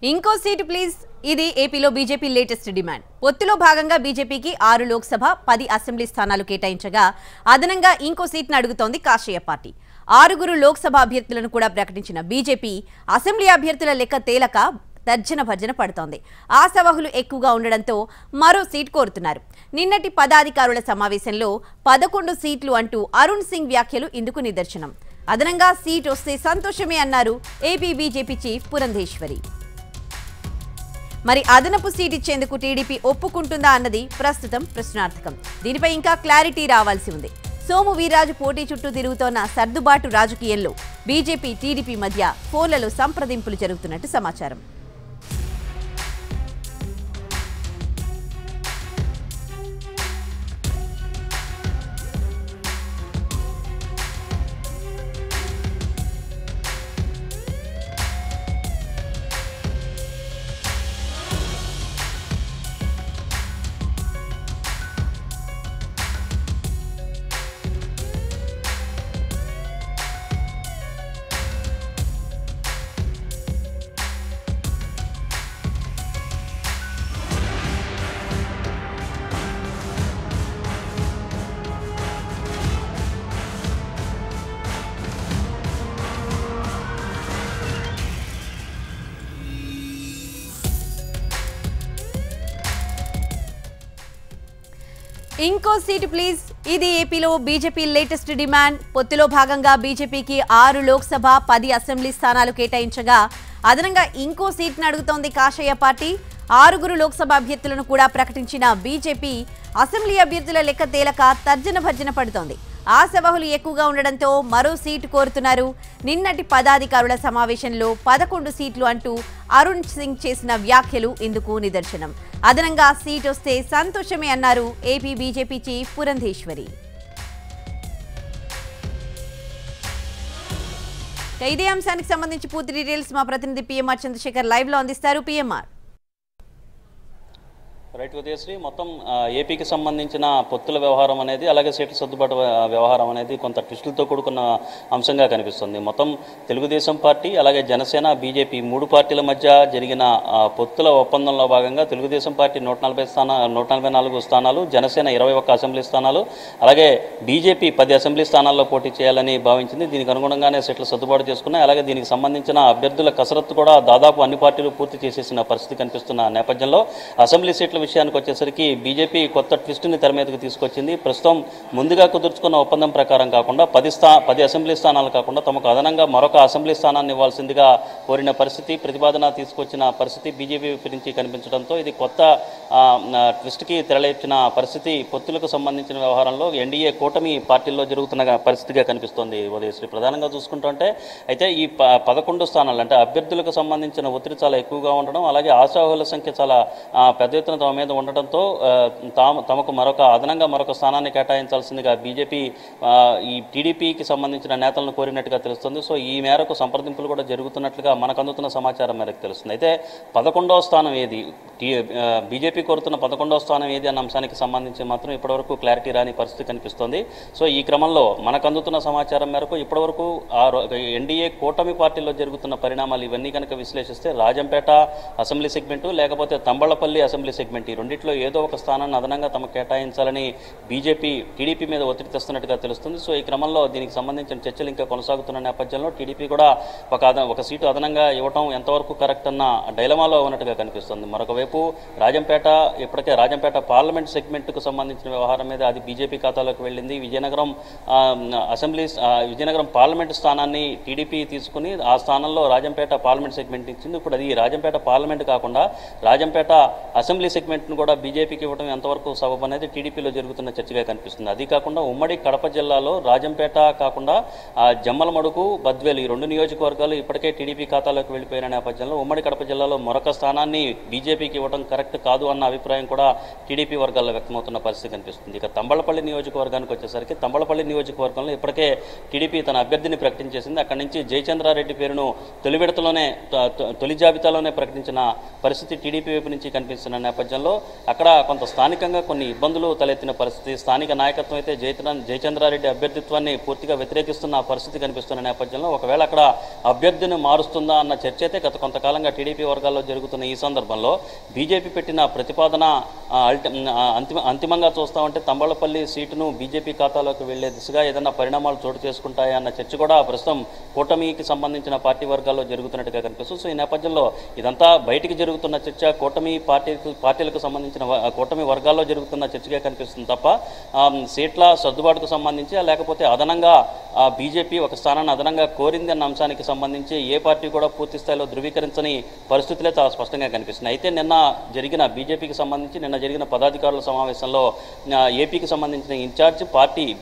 ఇంకో seat please. ఇది ఏపీలో బీజేపీ లేటెస్ట్ డిమాండ్. పొత్తులో భాగంగా బీజేపీకి 6 లోక్సభ 10 అసెంబ్లీ స్థానాలు కేటాయించగా అదనంగా ఇంకో సీట్ను అడుగుతోంది కాషాయ పార్టీ. 6 లోక్సభ అభ్యర్థులను కూడా ప్రకటించిన బీజేపీ అసెంబ్లీ అభ్యర్థుల లెక్క తేలక తర్జన భర్జన పడుతోంది. ఆశావహులు ఎక్కువగా ఉండడంతో మరో సీట్ కోరుతున్నారు. నిన్నటి పదాధికారుల సమావేశంలో 11 సీట్లు అంటూ అరుణ్ సింగ్ వ్యాఖ్యలు ఇందుకు నిదర్శనం. అదనంగా సీట్ వస్తే సంతోషమే అన్నారు ఏపీ బీజేపీ చీఫ్ పురంధేశ్వరి. మరి అదనపు సీట్ ఇచ్చేందుకు టీడీపీ ఒప్పుకుంటుందా అన్నది ప్రస్తుతం ప్రశ్నార్థకం. దీనిపై ఇంకా క్లారిటీ రావాల్సి ఉంది. సోము వీర్రాజు పోటీ చుట్టూ తిరుగుతోన్న సర్దుబాటు రాజకీయంలో బీజేపీ టీడీపీ మధ్య ఫోన్లలో సంప్రదింపులు జరుగుతున్నట్టు సమాచారం. ఇంకో సీటు ప్లీజ్. ఇది ఏపీలో బీజేపీ లేటెస్ట్ డిమాండ్. పొత్తులో భాగంగా బీజేపీకి 6 లోక్సభ 10 అసెంబ్లీ స్థానాలు కేటాయించగా అదనంగా ఇంకో సీట్ను అడుగుతోంది కాషాయ పార్టీ. 6 లోక్సభ అభ్యర్థులను కూడా ప్రకటించిన బీజేపీ అసెంబ్లీ అభ్యర్థుల లెక్క తేలక తర్జన భర్జన పడుతోంది. ఆశావహులు ఎక్కువగా ఉండడంతో మరో సీటు కోరుతున్నారు. నిన్నటి పదాధికారుల సమావేశంలో 11 సీట్లు అంటూ అరుణ్ సింగ్ చేసిన వ్యాఖ్యలు ఇందుకు నిదర్శనం. అదనంగా సీట్ వస్తే సంతోషమే అన్నారు ఏపీ బీజేపీ చీఫ్ పురంధేశ్వరి. ఇదే అంశానికి సంబంధించి పూర్తి డీటెయిల్స్ మా ప్రతినిధి పిఎంఆర్ చంద్రశేఖర్ లైవ్ లో అందిస్తారు. పిఎంఆర్. రైట్ ఉదయశ్రీ, మొత్తం ఏపీకి సంబంధించిన పొత్తుల వ్యవహారం అనేది అలాగే సీట్ల సర్దుబాటు వ్యవహారం అనేది కొంత ట్విస్టులతో కూడుకున్న అంశంగా కనిపిస్తుంది. మొత్తం తెలుగుదేశం పార్టీ అలాగే జనసేన బీజేపీ 3 పార్టీల మధ్య జరిగిన పొత్తుల ఒప్పందంలో భాగంగా తెలుగుదేశం పార్టీ 144 స్థానాలు, జనసేన 21 అసెంబ్లీ స్థానాలు, అలాగే బీజేపీ 10 అసెంబ్లీ స్థానాల్లో పోటీ చేయాలని భావించింది. దీనికి అనుగుణంగానే సీట్లు సర్దుబాటు చేసుకున్నాయి. అలాగే దీనికి సంబంధించిన అభ్యర్థుల కసరత్తు కూడా దాదాపు అన్ని పార్టీలు పూర్తి చేసేసిన పరిస్థితి కనిపిస్తున్న నేపథ్యంలో అసెంబ్లీ సీట్ల విషయానికి వచ్చేసరికి బీజేపీ కొత్త ట్విస్ట్ని తెర మీదకు తీసుకొచ్చింది. ప్రస్తుతం ముందుగా కుదుర్చుకున్న ఒప్పందం ప్రకారం కాకుండా 10 అసెంబ్లీ స్థానాలు కాకుండా తమకు అదనంగా మరొక అసెంబ్లీ స్థానాన్ని ఇవ్వాల్సిందిగా కోరిన పరిస్థితి, ప్రతిపాదన తీసుకొచ్చిన పరిస్థితి బీజేపీ నుంచి కనిపించడంతో ఇది కొత్త ట్విస్ట్కి తెరలేచిన పరిస్థితి పొత్తులకు సంబంధించిన వ్యవహారంలో ఎన్డీఏ కూటమి పార్టీల్లో జరుగుతున్న పరిస్థితిగా కనిపిస్తోంది. ఉదయశ్రీ, ప్రధానంగా చూసుకుంటుంటే అయితే ఈ 11 స్థానాలు అంటే అభ్యర్థులకు సంబంధించిన ఒత్తిడి చాలా ఎక్కువగా ఉండడం, అలాగే ఆశావహుల సంఖ్య చాలా పెద్ద ఎత్తున తమ మీద ఉండటంతో తమకు అదనంగా మరొక స్థానాన్ని కేటాయించాల్సిందిగా బీజేపీ ఈ టీడీపీకి సంబంధించిన నేతలను కోరినట్టుగా తెలుస్తుంది. సో ఈ మేరకు సంప్రదింపులు కూడా జరుగుతున్నట్లుగా మనకు అందుతున్న సమాచారం మేరకు తెలుస్తుంది. అయితే 11వ స్థానం ఏది, బీజేపీ కోరుతున్న 11వ స్థానం ఏది అన్న అంశానికి సంబంధించి మాత్రం ఇప్పటివరకు క్లారిటీ రాని పరిస్థితి కనిపిస్తోంది. సో ఈ క్రమంలో మనకు అందుతున్న సమాచారం మేరకు ఇప్పటివరకు ఎన్డీఏ కూటమి పార్టీల్లో జరుగుతున్న పరిణామాలు ఇవన్నీ కనుక విశ్లేషిస్తే రాజంపేట అసెంబ్లీ సెగ్మెంటు లేకపోతే తంబళ్లపల్లి అసెంబ్లీ సెగ్మెంట్ ఈ రెండిట్లో ఏదో ఒక స్థానాన్ని అదనంగా తమకు కేటాయించాలని బీజేపీ టీడీపీ మీద ఒత్తిడి తెస్తున్నట్టుగా తెలుస్తుంది. సో ఈ క్రమంలో దీనికి సంబంధించిన చర్చలు ఇంకా కొనసాగుతున్న నేపథ్యంలో టీడీపీ కూడా ఒక సీటు అదనంగా ఇవ్వడం ఎంతవరకు కరెక్ట్ అన్న డైలమాలో ఉన్నట్టుగా కనిపిస్తుంది. మరొక వైపు ఇప్పటికే రాజంపేట పార్లమెంట్ సెగ్మెంట్కు సంబంధించిన వ్యవహారం మీద అది బీజేపీ ఖాతాలోకి వెళ్ళింది. విజయనగరం పార్లమెంట్ స్థానాన్ని టీడీపీ తీసుకుని ఆ స్థానంలో రాజంపేట పార్లమెంట్ సెగ్మెంట్ ఇచ్చింది. ఇప్పుడు అది రాజంపేట పార్లమెంట్ కాకుండా రాజంపేట అసెంబ్లీ సెగ్మెంట్ను కూడా బీజేపీకి ఇవ్వడం ఎంతవరకు సబబు అనేది టీడీపీలో జరుగుతున్న చర్చగా కనిపిస్తుంది. అది కాకుండా ఉమ్మడి కడప జిల్లాలో రాజంపేట కాకుండా జమ్మలమడుగు, బద్వేలు ఈ 2 నియోజకవర్గాలు ఇప్పటికే టీడీపీ ఖాతాలోకి వెళ్ళిపోయిన నేపథ్యంలో ఉమ్మడి కడప జిల్లాలో మరొక స్థానాన్ని బీజేపీకి ఇవ్వడం కరెక్ట్ కాదు అన్న అభిప్రాయం కూడా టీడీపీ వర్గాల్లో వ్యక్తమవుతున్న పరిస్థితి కనిపిస్తుంది. ఇక తంబళ్లపల్లి నియోజకవర్గానికి వచ్చేసరికి తంబళ్లపల్లి నియోజకవర్గంలో ఇప్పటికే టీడీపీ తన అభ్యర్థిని ప్రకటించేసింది. అక్కడి నుంచి జయచంద్రారెడ్డి పేరును తొలి జాబితాలోనే ప్రకటించిన పరిస్థితి టీడీపీ వైపు నుంచి కనిపిస్తున్న నేపథ్యంలో నేపథ్యంలో అక్కడ కొంత స్థానికంగా కొన్ని ఇబ్బందులు తలెత్తిన పరిస్థితి. స్థానిక నాయకత్వం అయితే జయచంద్రారెడ్డి అభ్యర్థిత్వాన్ని పూర్తిగా వ్యతిరేకిస్తున్న పరిస్థితి కనిపిస్తున్న నేపథ్యంలో ఒకవేళ అక్కడ అభ్యర్థిని మారుస్తుందా అన్న చర్చ అయితే గత కొంతకాలంగా టీడీపీ వర్గాల్లో జరుగుతున్న ఈ సందర్భంలో బీజేపీ పెట్టిన ప్రతిపాదన అంతిమంగా చూస్తామంటే తంబళ్లపల్లి సీటును బీజేపీ ఖాతాలోకి వెళ్లే దిశగా ఏదైనా పరిణామాలు చోటు చేసుకుంటాయా అన్న చర్చ కూడా ప్రస్తుతం కూటమికి సంబంధించిన పార్టీ వర్గాల్లో జరుగుతున్నట్టుగా కనిపిస్తుంది. సో ఈ నేపథ్యంలో ఇదంతా బయటికి జరుగుతున్న చర్చ కూటమి పార్టీలకు సంబంధించిన కూటమి వర్గాల్లో జరుగుతున్న చర్చగా కనిపిస్తుంది తప్ప సీట్ల సర్దుబాటుకు సంబంధించి లేకపోతే అదనంగా బీజేపీ ఒక స్థానాన్ని అదనంగా కోరింది అన్న అంశానికి సంబంధించి ఏ పార్టీ కూడా పూర్తి స్థాయిలో ధృవీకరించని పరిస్థితులే చాలా స్పష్టంగా కనిపిస్తున్నాయి. అయితే నిన్న జరిగిన బీజేపీకి సంబంధించి నిన్న జరిగిన పదాధికారుల సమావేశంలో ఏపీకి సంబంధించిన ఇన్ఛార్జ్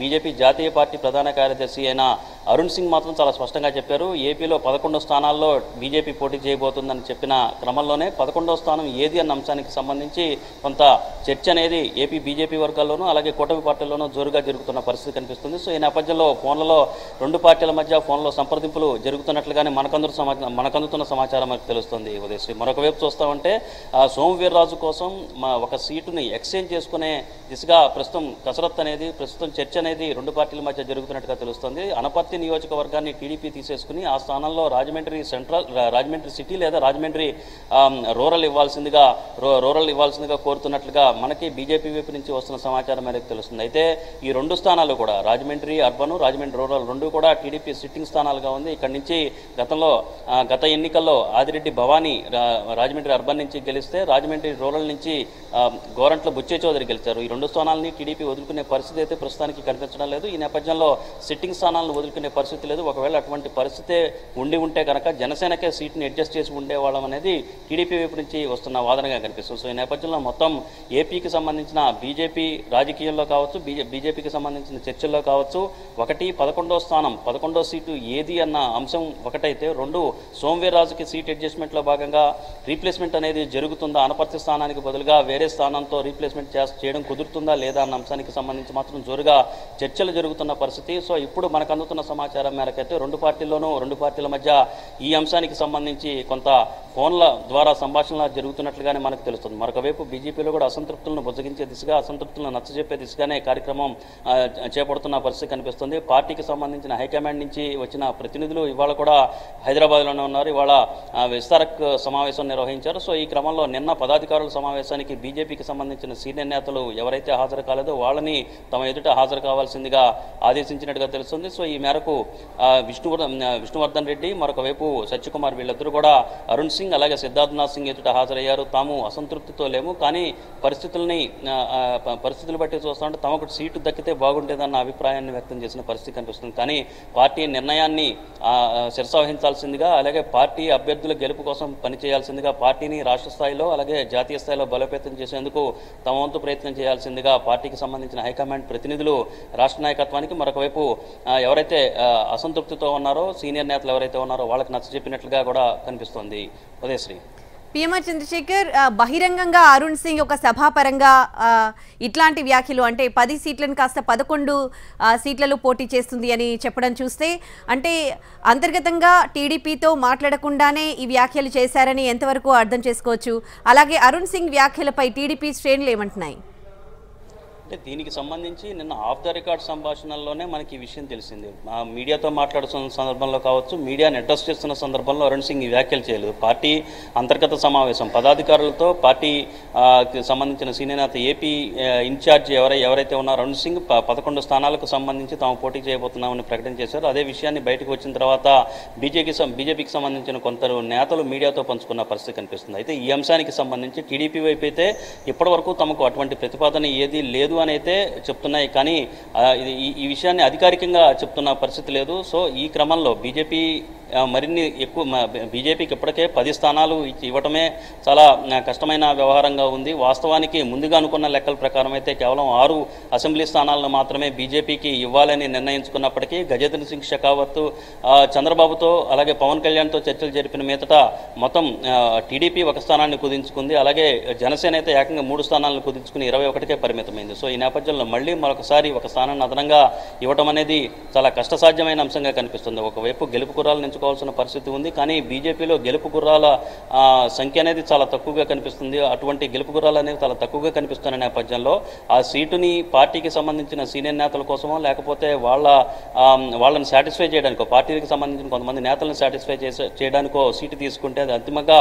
బీజేపీ జాతీయ పార్టీ ప్రధాన కార్యదర్శి అయిన అరుణ్ సింగ్ మాత్రం చాలా స్పష్టంగా చెప్పారు. ఏపీలో 11 స్థానాల్లో బీజేపీ పోటీ చేయబోతుందని చెప్పిన క్రమంలోనే 11వ స్థానం ఏది అన్న అంశానికి సంబంధించి కొంత చర్చ అనేది ఏపీ బీజేపీ వర్గాల్లోనూ అలాగే కూటమి పార్టీల్లోనూ జోరుగా జరుగుతున్న పరిస్థితి కనిపిస్తుంది. సో ఈ నేపథ్యంలో ఫోన్లలో రెండు పార్టీల మధ్య ఫోన్లో సంప్రదింపులు జరుగుతున్నట్లుగానే మనకందుతున్న సమాచారం మనకు తెలుస్తుంది. ఉదయశ్రీ మరొక వైపు చూస్తామంటే సోమవీర్రాజు కోసం ఒక సీటుని ఎక్స్చేంజ్ చేసుకునే దిశగా ప్రస్తుతం కసరత్తు అనేది ప్రస్తుతం చర్చ అనేది రెండు పార్టీల మధ్య జరుగుతున్నట్టుగా తెలుస్తుంది. అనపర్తి నియోజకవర్గాన్ని టీడీపీ తీసేసుకుని ఆ స్థానంలో రాజమండ్రి సిటీ లేదా రాజమండ్రి రూరల్ ఇవ్వాల్సిందిగా కోరుతున్నట్లుగా మనకి బీజేపీ వైపు నుంచి వస్తున్న సమాచారం మేరకు తెలుస్తుంది. అయితే ఈ రెండు స్థానాలు కూడా రాజమండ్రి అర్బన్ రాజమండ్రి రూరల్ రెండు కూడా టీడీపీ సిట్టింగ్ స్థానాలుగా ఉంది. ఇక్కడి నుంచి గత ఎన్నికల్లో ఆదిరెడ్డి భవానీ రాజమండ్రి అర్బన్ నుంచి గెలిస్తే రాజమండ్రి రూరల్ నుంచి గోరంట్ల బుచ్చే చౌదరి గెలిచారు. ఈ రెండు స్థానాలని టీడీపీ వదులుకునే పరిస్థితి అయితే ప్రస్తుతానికి కనిపించడం లేదు. ఈ నేపథ్యంలో సిట్టింగ్ స్థానాలను వదులుకునే పరిస్థితి లేదు. ఒకవేళ అటువంటి పరిస్థితే ఉంటే కనుక జనసేనకే సీట్ని అడ్జస్ట్ చేసి ఉండేవాళ్ళం అనేది టీడీపీ వైపు నుంచి వస్తున్న వాదనగా కనిపిస్తుంది. సో ఈ నేపథ్యంలో మొత్తం ఏపీకి సంబంధించిన బీజేపీ రాజకీయాల్లో కావచ్చు బీజేపీకి సంబంధించిన చర్చల్లో కావచ్చు 11వ స్థానం 11వ సీటు ఏది అన్న అంశం ఒకటైతే రెండు సోమవీర్రాజుకి సీట్ అడ్జస్ట్మెంట్లో భాగంగా రీప్లేస్మెంట్ అనేది జరుగుతుందా అనపర్తి స్థానానికి బదులుగా వేరే స్థానంతో రీప్లేస్మెంట్ చేయడం కుదురుతుందా లేదా అన్న అంశానికి సంబంధించి మాత్రం జోరుగా చర్చలు జరుగుతున్న పరిస్థితి. సో ఇప్పుడు మనకు అందుతున్న సమాచారం మేరకైతే రెండు పార్టీల మధ్య ఈ అంశానికి సంబంధించి కొంత ఫోన్ల ద్వారా సంభాషణలు జరుగుతున్నట్లుగానే మనకు తెలుస్తుంది. మరొకవైపు బీజేపీలో కూడా అసంతృప్తులను బుజ్జగించే దిశగా అసంతృప్తులను నచ్చజెప్పే దిశగానే కార్యక్రమం చేపడుతున్న పరిస్థితి కనిపిస్తుంది. పార్టీకి సంబంధించిన హైకమాండ్ నుంచి వచ్చిన ప్రతినిధులు ఇవాళ కూడా హైదరాబాద్లోనే ఉన్నారు. ఇవాళ విస్తారక్ సమావేశం నిర్వహించారు. సో ఈ క్రమంలో నిన్న పదాధికారుల సమావేశానికి బీజేపీకి సంబంధించిన సీనియర్ నేతలు ఎవరైతే హాజరు కాలేదో వాళ్ళని తమ ఎదుట హాజరు కావాల్సిందిగా ఆదేశించినట్టుగా తెలుస్తుంది. సో ఈ మేరకు విష్ణువర్ధన్ రెడ్డి మరొక వైపు సత్యకుమార్ వీళ్ళిద్దరూ కూడా అరుణ్ సింగ్ అలాగే సిద్ధార్థనాథ్ సింగ్ ఎదుట హాజరయ్యారు. తాము అసంతృప్తితో లేము, కానీ పరిస్థితులు బట్టి చూస్తుంటే తమకు సీటు దక్కితే బాగుండేదన్న అభిప్రాయాన్ని వ్యక్తం చేసిన పరిస్థితి కనిపిస్తుంది. కానీ పార్టీ నిర్ణయాన్ని శిరసావహించాల్సిందిగా అలాగే పార్టీ అభ్యర్థుల గెలుపు కోసం పనిచేయాల్సిందిగా పార్టీని రాష్ట్ర స్థాయిలో అలాగే జాతీయ స్థాయిలో బలోపేతం చేసేందుకు తమ వంతు ప్రయత్నం చేయాల్సిందిగా పార్టీకి సంబంధించిన హైకమాండ్ ప్రతినిధులు రాష్ట్ర నాయకత్వానికి మరొకవైపు ఎవరైతే అసంతృప్తితో ఉన్నారో సీనియర్ నేతలు ఎవరైతే ఉన్నారో వాళ్ళకి నచ్చజెప్పినట్లుగా కూడా కనిపిస్తోంది. ఉదయశ్రీ పిఎంఆర్ చంద్రశేఖర్ బహిరంగంగా అరుణ్ సింగ్ ఒక సభాపరంగా ఇట్లాంటి వ్యాఖ్యలు అంటే 10 సీట్లను కాస్త 11 సీట్లలో పోటీ చేస్తుంది అని చెప్పడం చూస్తే అంటే అంతర్గతంగా టీడీపీతో మాట్లాడకుండానే ఈ వ్యాఖ్యలు చేశారని ఎంతవరకు అర్థం చేసుకోవచ్చు? అలాగే అరుణ్ సింగ్ వ్యాఖ్యలపై టీడీపీ శ్రేణులు ఏమంటున్నాయి? అంటే దీనికి సంబంధించి నిన్న ఆఫ్ ద రికార్డ్ సంభాషణల్లోనే మనకి ఈ విషయం తెలిసింది. మీడియాతో మాట్లాడుతున్న సందర్భంలో కావచ్చు మీడియాని అడ్రస్ చేస్తున్న సందర్భంలో అరుణ్ సింగ్ ఈ వ్యాఖ్యలు చేయలేదు. పార్టీ అంతర్గత సమావేశం పదాధికారులతో పార్టీ సంబంధించిన సీనియర్ నేత ఏపీ ఇన్ఛార్జ్ ఎవరైతే ఉన్నారో అరుణ్ సింగ్ 11 స్థానాలకు సంబంధించి తాము పోటీ చేయబోతున్నామని ప్రకటన చేశారు. అదే విషయాన్ని బయటకు వచ్చిన తర్వాత బీజేపీకి సంబంధించిన కొందరు నేతలు మీడియాతో పంచుకున్న పరిస్థితి కనిపిస్తుంది. అయితే ఈ అంశానికి సంబంధించి టీడీపీ వైపు అయితే ఇప్పటివరకు తమకు అటువంటి ప్రతిపాదన ఏదీ లేదు అని అయితే చెప్తున్నాయి, కానీ ఈ విషయాన్ని అధికారికంగా చెప్తున్న పరిస్థితి లేదు. సో ఈ క్రమంలో బీజేపీకి ఇప్పటికే 10 స్థానాలు ఇవ్వటమే చాలా కష్టమైన వ్యవహారంగా ఉంది. వాస్తవానికి ముందుగా అనుకున్న లెక్కల ప్రకారం అయితే కేవలం 6 అసెంబ్లీ స్థానాలను మాత్రమే బీజేపీకి ఇవ్వాలని నిర్ణయించుకున్నప్పటికీ గజేంద్ర సింగ్ షెకావత్ చంద్రబాబుతో అలాగే పవన్ కళ్యాణ్తో చర్చలు జరిపిన మీదట మొత్తం టీడీపీ ఒక స్థానాన్ని కుదించుకుంది. అలాగే జనసేన అయితే ఏకంగా 3 స్థానాలను కుదించుకుని 21కే పరిమితమైంది. సో సో ఈ నేపథ్యంలో మళ్ళీ మరొకసారి ఒక స్థానాన్ని అదనంగా ఇవ్వటం అనేది చాలా కష్టసాధ్యమైన అంశంగా కనిపిస్తుంది. ఒకవైపు గెలుపు గుర్రాలను ఎంచుకోవాల్సిన పరిస్థితి ఉంది, కానీ బీజేపీలో గెలుపు గుర్రాల సంఖ్య అనేది చాలా తక్కువగా కనిపిస్తుంది. అటువంటి గెలుపు గుర్రాలు అనేవి చాలా తక్కువగా కనిపిస్తున్న నేపథ్యంలో ఆ సీటుని పార్టీకి సంబంధించిన సీనియర్ నేతల కోసమో లేకపోతే వాళ్ళని సాటిస్ఫై చేయడానికో, పార్టీకి సంబంధించిన కొంతమంది నేతలను సాటిస్ఫై చేయడానికో సీటు తీసుకుంటే అది అంతిమంగా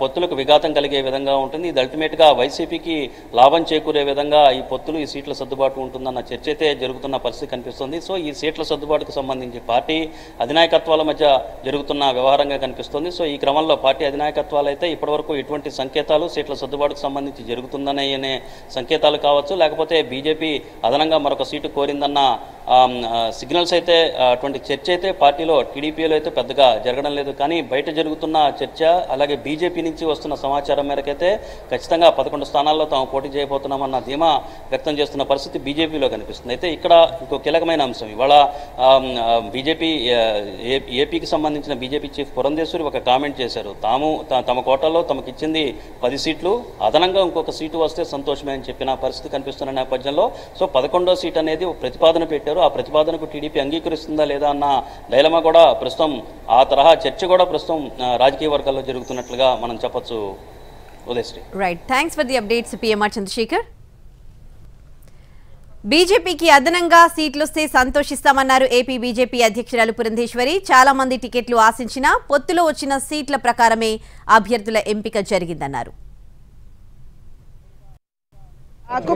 పొత్తులకు విఘాతం కలిగే విధంగా ఉంటుంది. ఇది అల్టిమేట్గా వైసీపీకి లాభం చేకూరే విధంగా ఈ పొత్తులు, ఈ సీట్ల సర్దుబాటు ఉంటుందన్న చర్చ అయితే జరుగుతున్న పరిస్థితి కనిపిస్తుంది. సో ఈ సీట్ల సర్దుబాటుకు సంబంధించి పార్టీ అధినాయకత్వాల మధ్య జరుగుతున్న వ్యవహారంగా కనిపిస్తుంది. సో ఈ క్రమంలో పార్టీ అధినాయకత్వాలు అయితే ఇప్పటివరకు ఎటువంటి సంకేతాలు సీట్ల సర్దుబాటుకు సంబంధించి జరుగుతుందనే సంకేతాలు కావచ్చు, లేకపోతే బీజేపీ అదనంగా మరొక సీటు కోరిందన్న సిగ్నల్స్ అయితే అటువంటి చర్చ అయితే పార్టీలో టీడీపీలో అయితే పెద్దగా జరగడం లేదు. కానీ బయట జరుగుతున్న చర్చ అలాగే బీజేపీ నుంచి వస్తున్న సమాచారం మేరకైతే ఖచ్చితంగా 11 స్థానాల్లో తాము పోటీ చేయబోతున్నామన్న ధీమా వ్యక్తం చేస్తున్న పరిస్థితి బీజేపీలో కనిపిస్తుంది. అయితే ఇక్కడ ఇంకో కీలకమైన అంశం, ఇవాళ బీజేపీ ఏపీకి సంబంధించిన బీజేపీ చీఫ్ పురంధేశ్వరి ఒక కామెంట్ చేశారు. తమ కోటాలో తమకిచ్చింది 10 సీట్లు, అదనంగా ఇంకొక సీటు వస్తే సంతోషమే అని చెప్పిన పరిస్థితి కనిపిస్తున్న నేపథ్యంలో సో 11వ సీట్ అనేది ఒక ప్రతిపాదన పెట్టారు. ఆ ప్రతిపాదనకు టీడీపీ అంగీకరిస్తుందా లేదా అన్న డైలమా కూడా ప్రస్తుతం, ఆ తరహా చర్చ కూడా ప్రస్తుతం రాజకీయ వర్గాల్లో జరుగుతున్నట్లుగా మనం చెప్పొచ్చు. Udayashri. Right, thanks for the updates PMR Chandrashekhar. బీజేపీకి అదనంగా సీట్లు వస్తే సంతోషిస్తామన్నారు ఏపీ బీజేపీ అధ్యక్షురాలు పురంధేశ్వరి. చాలా మంది టికెట్లు ఆశించినా పొత్తులో వచ్చిన సీట్ల ప్రకారమే అభ్యర్థుల ఎంపిక జరిగిందన్నారు. మాకు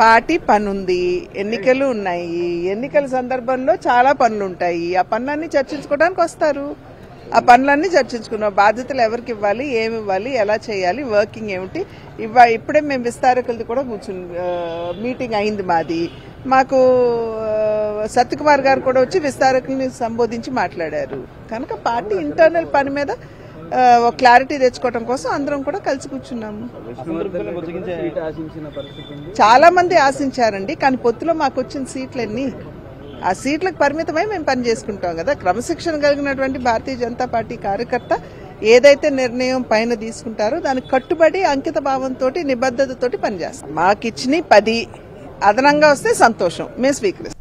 పార్టీ పనుంది, ఎన్నికలు ఉన్నాయి, ఎన్నికల సందర్భంలో చాలా పనులు ఉంటాయి. ఆ పనులన్నీ చర్చించుకోవడానికి వస్తారు. ఆ పనులన్నీ చర్చించుకున్నాం. బాధ్యతలు ఎవరికి ఇవ్వాలి, ఏమి ఇవ్వాలి, ఎలా చేయాలి, వర్కింగ్ ఏమిటి ఇప్పుడే మేము విస్తారకులది కూడా కూర్చుని మీటింగ్ అయింది మాది. మాకు సత్యకుమార్ గారు కూడా వచ్చి విస్తారకుల్ని సంబోధించి మాట్లాడారు. కనుక పార్టీ ఇంటర్నల్ పని మీద ఒక క్లారిటీ తెచ్చుకోవడం కోసం అందరం కూడా కలిసి కూర్చున్నాము. చాలా మంది ఆశించారండి, కానీ పొత్తులో మాకు వచ్చిన సీట్లన్నీ ఆ సీట్లకు పరిమితమై మేము పని చేసుకుంటాం కదా. క్రమశిక్షణ కలిగినటువంటి భారతీయ జనతా పార్టీ కార్యకర్త ఏదైతే నిర్ణయం పైన తీసుకుంటారో దానికి కట్టుబడి అంకిత భావంతో నిబద్ధతతోటి పనిచేస్తాం. మాకు ఇచ్చిన 10 అదనంగా వస్తే సంతోషం, మేము స్వీకరిస్తాం.